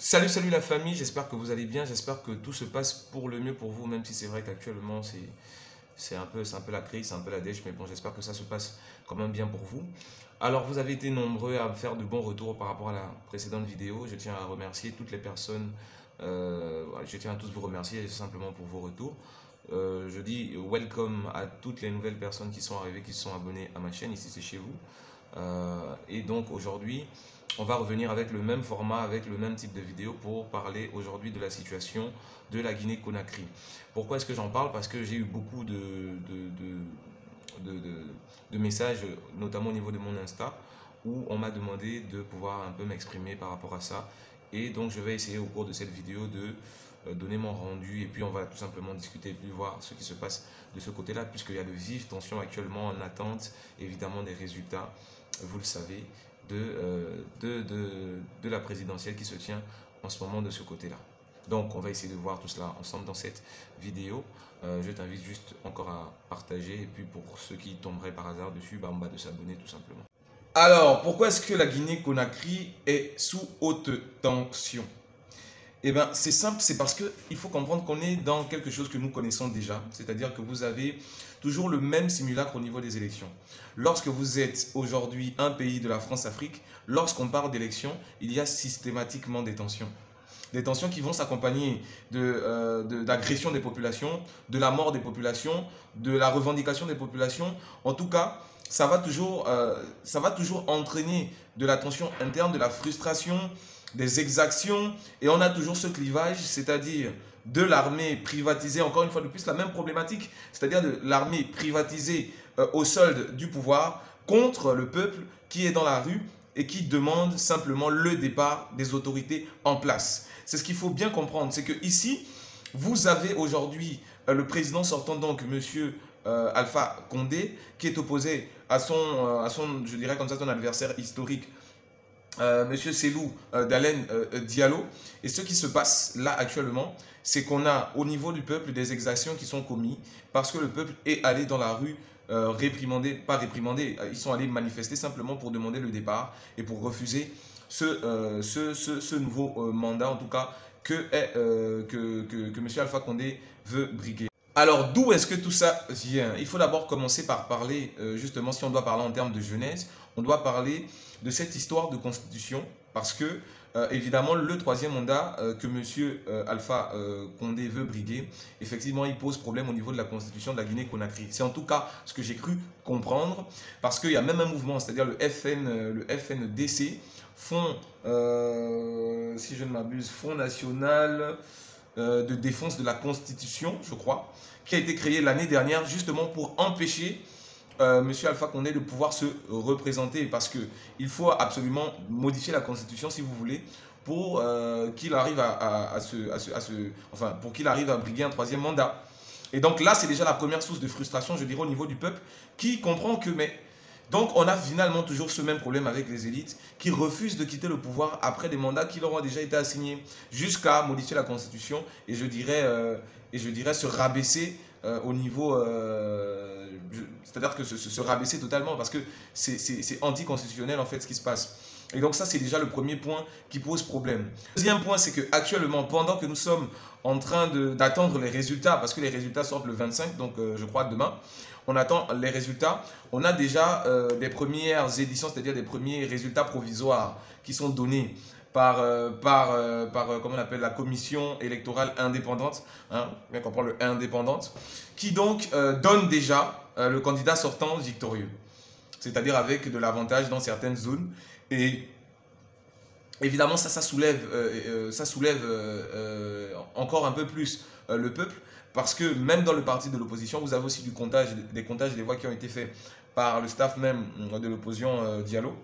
Salut la famille, j'espère que vous allez bien, j'espère que tout se passe pour le mieux pour vous, même si c'est vrai qu'actuellement c'est un peu la crise, c'est un peu la dèche, mais bon, j'espère que ça se passe quand même bien pour vous. Alors, vous avez été nombreux à me faire de bons retours par rapport à la précédente vidéo. Je tiens à remercier toutes les personnes, je tiens à tous vous remercier simplement pour vos retours. Je dis welcome à toutes les nouvelles personnes qui sont arrivées, qui se sont abonnées à ma chaîne, ici c'est chez vous. Et donc aujourd'hui, on va revenir avec le même format, avec le même type de vidéo pour parler aujourd'hui de la situation de la Guinée-Conakry. Pourquoi est-ce que j'en parle? Parce que j'ai eu beaucoup de messages, notamment au niveau de mon Insta, où on m'a demandé de pouvoir un peu m'exprimer par rapport à ça. Et donc je vais essayer au cours de cette vidéo de donner mon rendu et puis on va tout simplement discuter et puis voir ce qui se passe de ce côté-là, puisqu'il y a de vives tensions actuellement en attente, évidemment, des résultats, vous le savez, de la présidentielle qui se tient en ce moment de ce côté-là. Donc, on va essayer de voir tout cela ensemble dans cette vidéo. Je t'invite juste encore à partager et puis pour ceux qui tomberaient par hasard dessus, en bas de s'abonner tout simplement. Alors, pourquoi est-ce que la Guinée-Conakry est sous haute tension? Eh bien, c'est simple, c'est parce qu'il faut comprendre qu'on est dans quelque chose que nous connaissons déjà, c'est-à-dire que vous avez toujours le même simulacre au niveau des élections. Lorsque vous êtes aujourd'hui un pays de la France-Afrique, lorsqu'on parle d'élections, il y a systématiquement des tensions. Des tensions qui vont s'accompagner d'agression des populations, de la mort des populations, de la revendication des populations. En tout cas, ça va toujours entraîner de la tension interne, de la frustration, des exactions, et on a toujours ce clivage, c'est-à-dire de l'armée privatisée, encore une fois de plus, la même problématique, c'est-à-dire de l'armée privatisée au solde du pouvoir contre le peuple qui est dans la rue et qui demande simplement le départ des autorités en place. C'est ce qu'il faut bien comprendre, c'est que ici, vous avez aujourd'hui le président sortant, donc monsieur Alpha Condé, qui est opposé à son, je dirais comme ça, son adversaire historique, Monsieur Cellou Dalein Diallo. Et ce qui se passe là actuellement, c'est qu'on a au niveau du peuple des exactions qui sont commises parce que le peuple est allé dans la rue réprimander, pas réprimander, ils sont allés manifester simplement pour demander le départ et pour refuser ce nouveau mandat, en tout cas, que M. Alpha Condé veut briguer. Alors, d'où est-ce que tout ça vient? Il faut d'abord commencer par parler, justement, si on doit parler en termes de jeunesse, on doit parler de cette histoire de constitution, parce que, évidemment, le troisième mandat que M. Alpha Condé veut briguer, effectivement, il pose problème au niveau de la constitution de la Guinée-Conakry. C'est en tout cas ce que j'ai cru comprendre, parce qu'il y a même un mouvement, c'est-à-dire le FNDC, Fonds, si je ne m'abuse, Fonds national de défense de la Constitution, je crois, qui a été créé l'année dernière justement pour empêcher M. Alpha Condé de pouvoir se représenter, parce qu'il faut absolument modifier la Constitution, si vous voulez, pour qu'il arrive pour qu'il arrive à briguer un troisième mandat. Et donc là, c'est déjà la première source de frustration, je dirais, au niveau du peuple, qui comprend que, donc on a finalement toujours ce même problème avec les élites qui refusent de quitter le pouvoir après des mandats qui leur ont déjà été assignés, jusqu'à modifier la Constitution et je dirais se rabaisser au niveau, c'est-à-dire que se rabaisser totalement, parce que c'est anticonstitutionnel en fait ce qui se passe. Et donc ça, c'est déjà le premier point qui pose problème. Le deuxième point, c'est qu'actuellement, pendant que nous sommes en train d'attendre les résultats, parce que les résultats sortent le 25, donc je crois demain, on attend les résultats. On a déjà des premières éditions, c'est-à-dire des premiers résultats provisoires qui sont donnés par comment on appelle, la commission électorale indépendante, hein, bien comprendre le indépendante, qui donc donne déjà le candidat sortant victorieux, c'est-à-dire avec de l'avantage dans certaines zones. Et évidemment, ça soulève encore un peu plus le peuple, parce que même dans le parti de l'opposition, vous avez aussi des comptages des voix qui ont été faits par le staff même de l'opposition Diallo.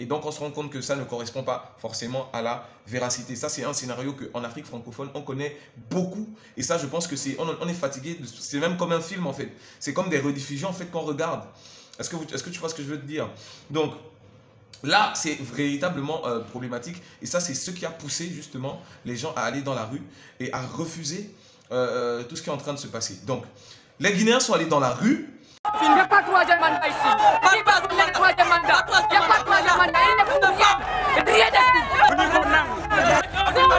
Et donc, on se rend compte que ça ne correspond pas forcément à la véracité. Ça, c'est un scénario qu'en Afrique francophone, on connaît beaucoup. Et ça, je pense que on est fatigué. C'est même comme un film, en fait. C'est comme des rediffusions, en fait, qu'on regarde. Est-ce que tu vois ce que je veux te dire? Donc, là, c'est véritablement problématique. Et ça, c'est ce qui a poussé, justement, les gens à aller dans la rue et à refuser tout ce qui est en train de se passer. Donc, les Guinéens sont allés dans la rue. Il n'y a pas de troisième mandat ici. Il n'y a pas de troisième mandat. Il n'y a pas de troisième mandat. Il n'y a pas de troisième mandat.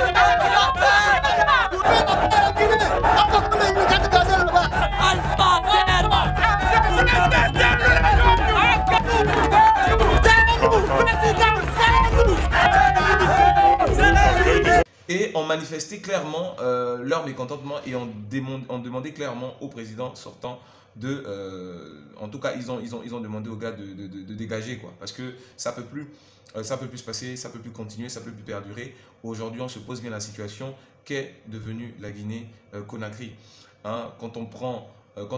et ont manifesté clairement leur mécontentement et ont demandé clairement au président sortant en tout cas, ils ont demandé aux gars de dégager, quoi, parce que ça peut plus se passer, ça peut plus continuer, ça peut plus perdurer. Aujourd'hui, on se pose bien la situation qu'est devenue la Guinée-Conakry. Hein, quand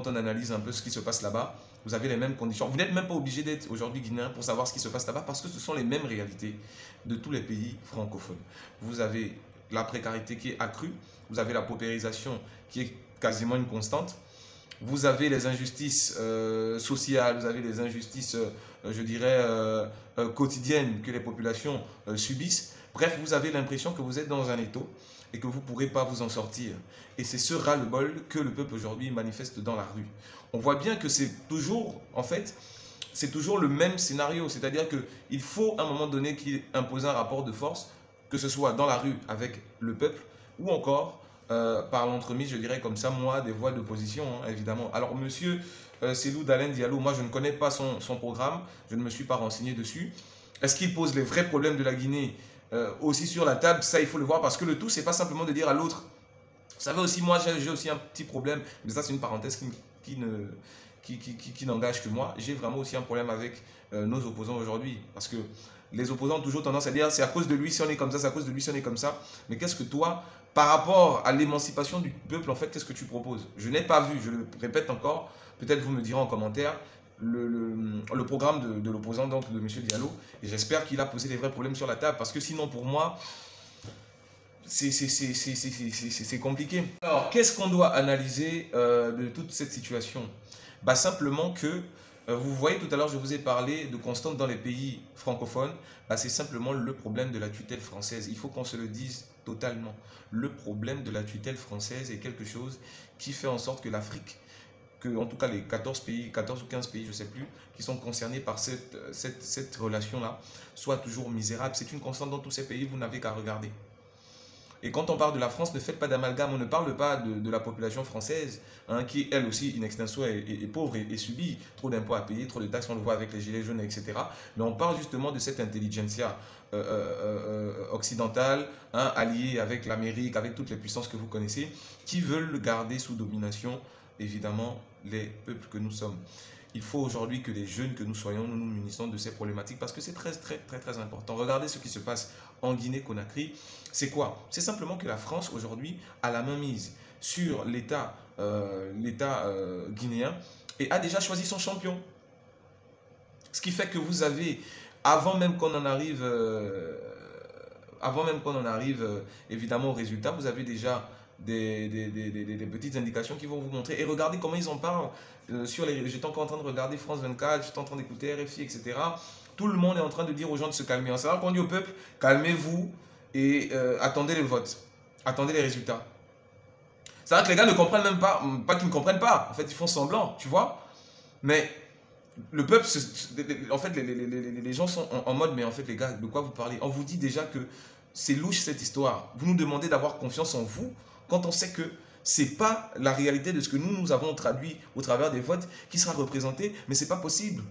on analyse un peu ce qui se passe là-bas, vous avez les mêmes conditions. Vous n'êtes même pas obligé d'être aujourd'hui guinéen pour savoir ce qui se passe là-bas, parce que ce sont les mêmes réalités de tous les pays francophones. Vous avez la précarité qui est accrue, vous avez la paupérisation qui est quasiment une constante, vous avez les injustices sociales, vous avez les injustices, je dirais, quotidiennes que les populations subissent. Bref, vous avez l'impression que vous êtes dans un étau et que vous ne pourrez pas vous en sortir. Et c'est ce ras-le-bol que le peuple aujourd'hui manifeste dans la rue. On voit bien que c'est toujours, en fait, c'est toujours le même scénario. C'est-à-dire qu'il faut à un moment donné qu'il impose un rapport de force, que ce soit dans la rue avec le peuple ou encore par l'entremise, je dirais comme ça, moi, des voix d'opposition, hein, évidemment. Alors, monsieur Cellou Dalein Diallo, moi, je ne connais pas son programme, je ne me suis pas renseigné dessus. Est-ce qu'il pose les vrais problèmes de la Guinée aussi sur la table? Ça, il faut le voir, parce que le tout, c'est pas simplement de dire à l'autre, vous savez aussi, moi, j'ai aussi un petit problème, mais ça, c'est une parenthèse qui n'engage que moi. J'ai vraiment aussi un problème avec nos opposants aujourd'hui, parce que les opposants ont toujours tendance à dire c'est à cause de lui si on est comme ça, c'est à cause de lui si on est comme ça. Mais qu'est-ce que toi, par rapport à l'émancipation du peuple, en fait, qu'est-ce que tu proposes? Je n'ai pas vu, je le répète encore, peut-être vous me direz en commentaire, le programme de l'opposant, donc de M. Diallo, et j'espère qu'il a posé les vrais problèmes sur la table, parce que sinon, pour moi, c'est compliqué. Alors, qu'est-ce qu'on doit analyser de toute cette situation? Bah, simplement que, vous voyez, tout à l'heure, je vous ai parlé de constante dans les pays francophones. Bah, c'est simplement le problème de la tutelle française. Il faut qu'on se le dise totalement. Le problème de la tutelle française est quelque chose qui fait en sorte que l'Afrique, en tout cas les 14 ou 15 pays, je ne sais plus, qui sont concernés par cette relation-là, soient toujours misérables. C'est une constante dans tous ces pays, vous n'avez qu'à regarder. Et quand on parle de la France, ne faites pas d'amalgame, on ne parle pas de la population française, hein, qui elle aussi, in extenso, est pauvre et subit trop d'impôts à payer, trop de taxes, on le voit avec les gilets jaunes, etc. Mais on parle justement de cette intelligentsia occidentale, hein, alliée avec l'Amérique, avec toutes les puissances que vous connaissez, qui veulent garder sous domination, évidemment, les peuples que nous sommes. Il faut aujourd'hui que les jeunes que nous soyons, nous nous munissons de ces problématiques parce que c'est très important. Regardez ce qui se passe en Guinée-Conakry. C'est quoi? C'est simplement que la France aujourd'hui a la main mise sur l'État guinéen et a déjà choisi son champion. Ce qui fait que vous avez, avant même qu'on en arrive, évidemment au résultat, vous avez déjà des petites indications qui vont vous montrer. Et regardez comment ils en parlent sur les... J'étais encore en train de regarder France 24, j'étais en train d'écouter RFI, etc. Tout le monde est en train de dire aux gens de se calmer. C'est vrai qu'on dit au peuple, calmez-vous et attendez les votes, attendez les résultats. C'est vrai que les gars ne comprennent même pas, pas qu'ils ne comprennent pas, en fait ils font semblant, tu vois. Mais le peuple, en fait les gens sont en mode, mais en fait les gars, de quoi vous parlez? On vous dit déjà que c'est louche cette histoire. Vous nous demandez d'avoir confiance en vous quand on sait que ce n'est pas la réalité de ce que nous avons traduit au travers des votes qui sera représenté, mais ce n'est pas possible.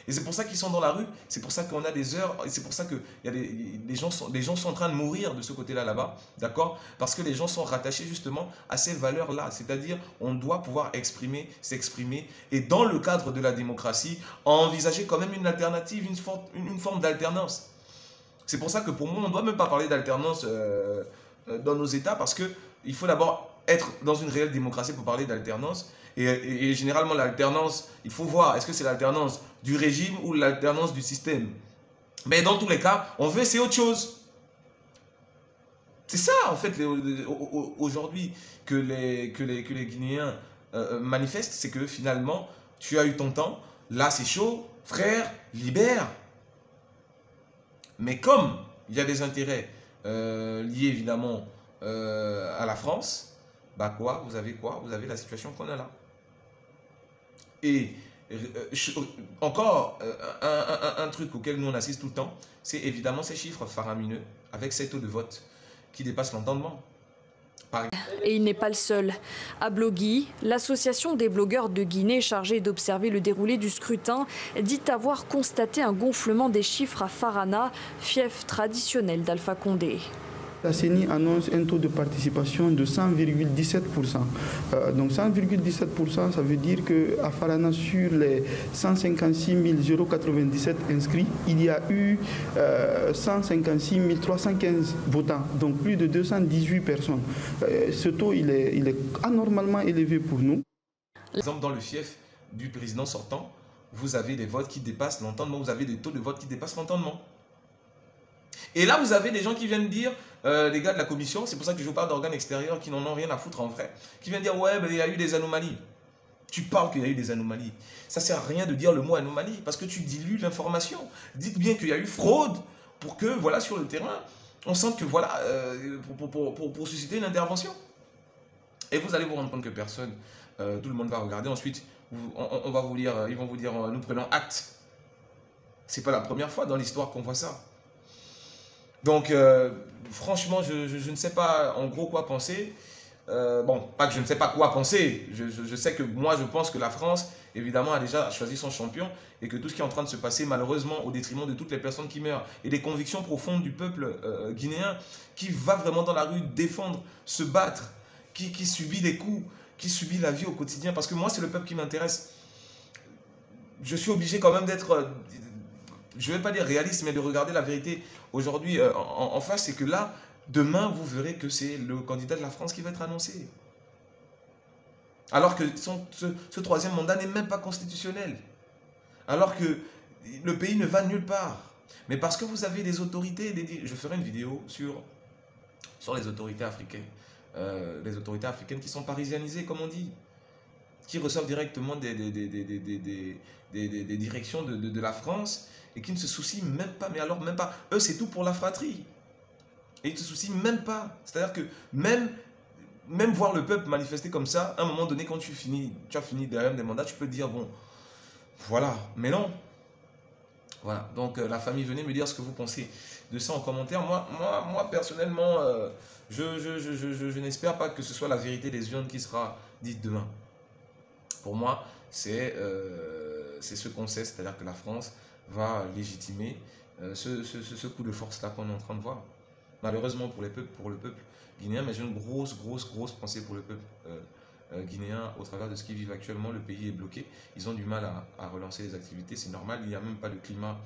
Et c'est pour ça qu'ils sont dans la rue, c'est pour ça qu'on a des heures, et c'est pour ça que les gens sont en train de mourir de ce côté-là, là-bas, d'accord? Parce que les gens sont rattachés justement à ces valeurs-là, c'est-à-dire on doit pouvoir s'exprimer, et dans le cadre de la démocratie, envisager quand même une alternative, une forme d'alternance. C'est pour ça que pour moi, on ne doit même pas parler d'alternance dans nos États, parce qu'il faut d'abord être dans une réelle démocratie pour parler d'alternance. Et généralement, l'alternance, il faut voir, est-ce que c'est l'alternance du régime ou l'alternance du système? Mais dans tous les cas, on veut essayer autre chose. C'est ça, en fait, aujourd'hui, que les Guinéens manifestent, c'est que finalement, tu as eu ton temps, là c'est chaud, frère, libère. Mais comme il y a des intérêts liés évidemment à la France, bah vous avez quoi? Vous avez la situation qu'on a là. Et encore un truc auquel nous on assiste tout le temps, c'est évidemment ces chiffres faramineux avec ces taux de vote qui dépassent l'entendement. Et il n'est pas le seul. À Blogui, l'association des blogueurs de Guinée chargée d'observer le déroulé du scrutin dit avoir constaté un gonflement des chiffres à Farana, fief traditionnel d'Alpha Condé. La CENI annonce un taux de participation de 100,17%. Donc 100,17%, ça veut dire qu'à Farana, sur les 156 097 inscrits, il y a eu 156 315 votants, donc plus de 218 personnes. Ce taux, il est anormalement élevé pour nous. Par exemple, dans le fief du président sortant, vous avez des votes qui dépassent l'entendement, vous avez des taux de vote qui dépassent l'entendement. Et là, vous avez des gens qui viennent dire, les gars de la commission, c'est pour ça que je vous parle d'organes extérieurs qui n'en ont rien à foutre en vrai, qui viennent dire, ouais, ben, il y a eu des anomalies. Tu parles qu'il y a eu des anomalies. Ça ne sert à rien de dire le mot anomalie, parce que tu dilues l'information. Dites bien qu'il y a eu fraude, pour que, voilà, sur le terrain, on sente que, voilà, pour susciter une intervention. Et vous allez vous rendre compte que personne, tout le monde va regarder. Ensuite, on va vous dire, ils vont vous dire, nous prenons acte. C'est pas la première fois dans l'histoire qu'on voit ça. Donc, franchement, je ne sais pas en gros quoi penser. Bon, pas que je ne sais pas quoi penser. Je sais que moi, je pense que la France, évidemment, a déjà choisi son champion et que tout ce qui est en train de se passer, malheureusement, au détriment de toutes les personnes qui meurent et des convictions profondes du peuple guinéen qui va vraiment dans la rue défendre, se battre, qui subit des coups, qui subit la vie au quotidien. Parce que moi, c'est le peuple qui m'intéresse. Je suis obligé quand même d'être... je ne vais pas dire réaliste, mais de regarder la vérité aujourd'hui en face, c'est que là, demain, vous verrez que c'est le candidat de la France qui va être annoncé. Alors que ce troisième mandat n'est même pas constitutionnel. Alors que le pays ne va nulle part. Mais parce que vous avez des autorités, je ferai une vidéo sur les autorités africaines. Les autorités africaines qui sont parisianisées, comme on dit, qui reçoivent directement des directions de la France et qui ne se soucient même pas, mais alors même pas. Eux, c'est tout pour la fratrie. Et ils ne se soucient même pas. C'est-à-dire que même voir le peuple manifester comme ça, à un moment donné, quand tu as fini derrière des mandats, tu peux te dire, bon, voilà. Mais non. Voilà. Donc, la famille, venez me dire ce que vous pensez de ça en commentaire. Moi personnellement, je n'espère pas que ce soit la vérité des urnes qui sera dite demain. Pour moi, c'est ce qu'on sait, c'est-à-dire que la France va légitimer ce coup de force-là qu'on est en train de voir. Malheureusement pour le peuple guinéen, mais j'ai une grosse pensée pour le peuple guinéen au travers de ce qu'ils vivent actuellement. Le pays est bloqué, ils ont du mal à relancer les activités, c'est normal, il n'y a même pas le climat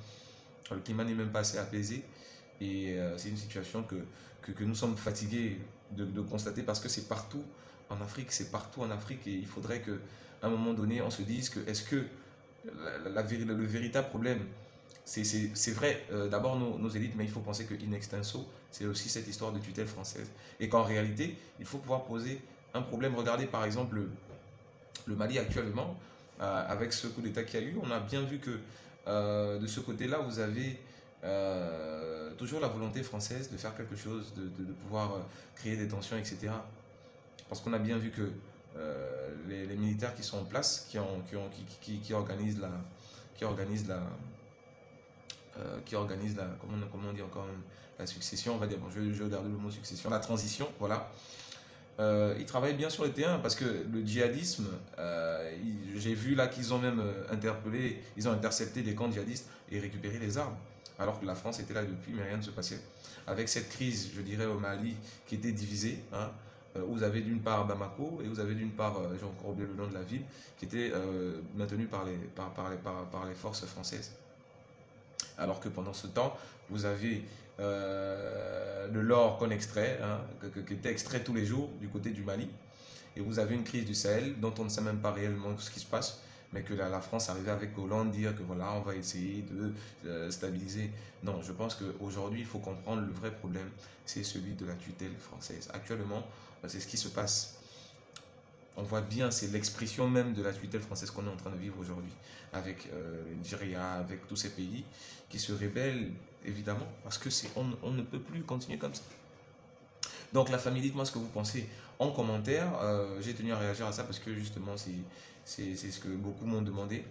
n'est même pas assez apaisé et c'est une situation que nous sommes fatigués de constater parce que c'est partout en Afrique, et il faudrait que à un moment donné, on se dise que est-ce que le véritable problème, c'est vrai, d'abord nos élites, mais il faut penser que in extenso, c'est aussi cette histoire de tutelle française. Et qu'en réalité, il faut pouvoir poser un problème. Regardez par exemple le Mali actuellement, avec ce coup d'État qu'il y a eu, on a bien vu que de ce côté-là, vous avez toujours la volonté française de faire quelque chose, de pouvoir créer des tensions, etc. Parce qu'on a bien vu que les militaires qui sont en place, qui organisent comment on dit encore, la succession, on va dire, bon, je vais garder le mot succession, la transition, voilà. Ils travaillent bien sur le terrain parce que le djihadisme, j'ai vu là qu'ils ont même ils ont intercepté des camps djihadistes et récupéré les armes. Alors que la France était là depuis, mais rien ne se passait. Avec cette crise, je dirais, au Mali, qui était divisée, hein, vous avez d'une part Bamako et vous avez d'une part, j'ai encore oublié le nom de la ville, qui était maintenue par les forces françaises. Alors que pendant ce temps, vous avez de l'or qu'on extrait, hein, qui était extrait tous les jours du côté du Mali. Et vous avez une crise du Sahel dont on ne sait même pas réellement ce qui se passe, mais que la France arrivait avec Hollande dire que voilà, on va essayer de stabiliser. Non, je pense qu'aujourd'hui, il faut comprendre le vrai problème, c'est celui de la tutelle française. Actuellement, c'est ce qui se passe. On voit bien, c'est l'expression même de la tutelle française qu'on est en train de vivre aujourd'hui, avec le Nigeria, avec tous ces pays qui se rebellent, évidemment, parce que on ne peut plus continuer comme ça. Donc la famille, dites-moi ce que vous pensez en commentaire. J'ai tenu à réagir à ça parce que justement, c'est ce que beaucoup m'ont demandé.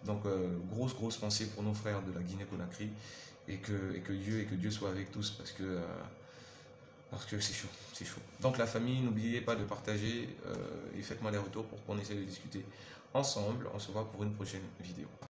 Donc grosse pensée pour nos frères de la Guinée-Conakry et que Dieu soit avec tous parce que c'est chaud, c'est chaud. Donc la famille, n'oubliez pas de partager et faites-moi des retours pour qu'on essaie de discuter ensemble. On se voit pour une prochaine vidéo.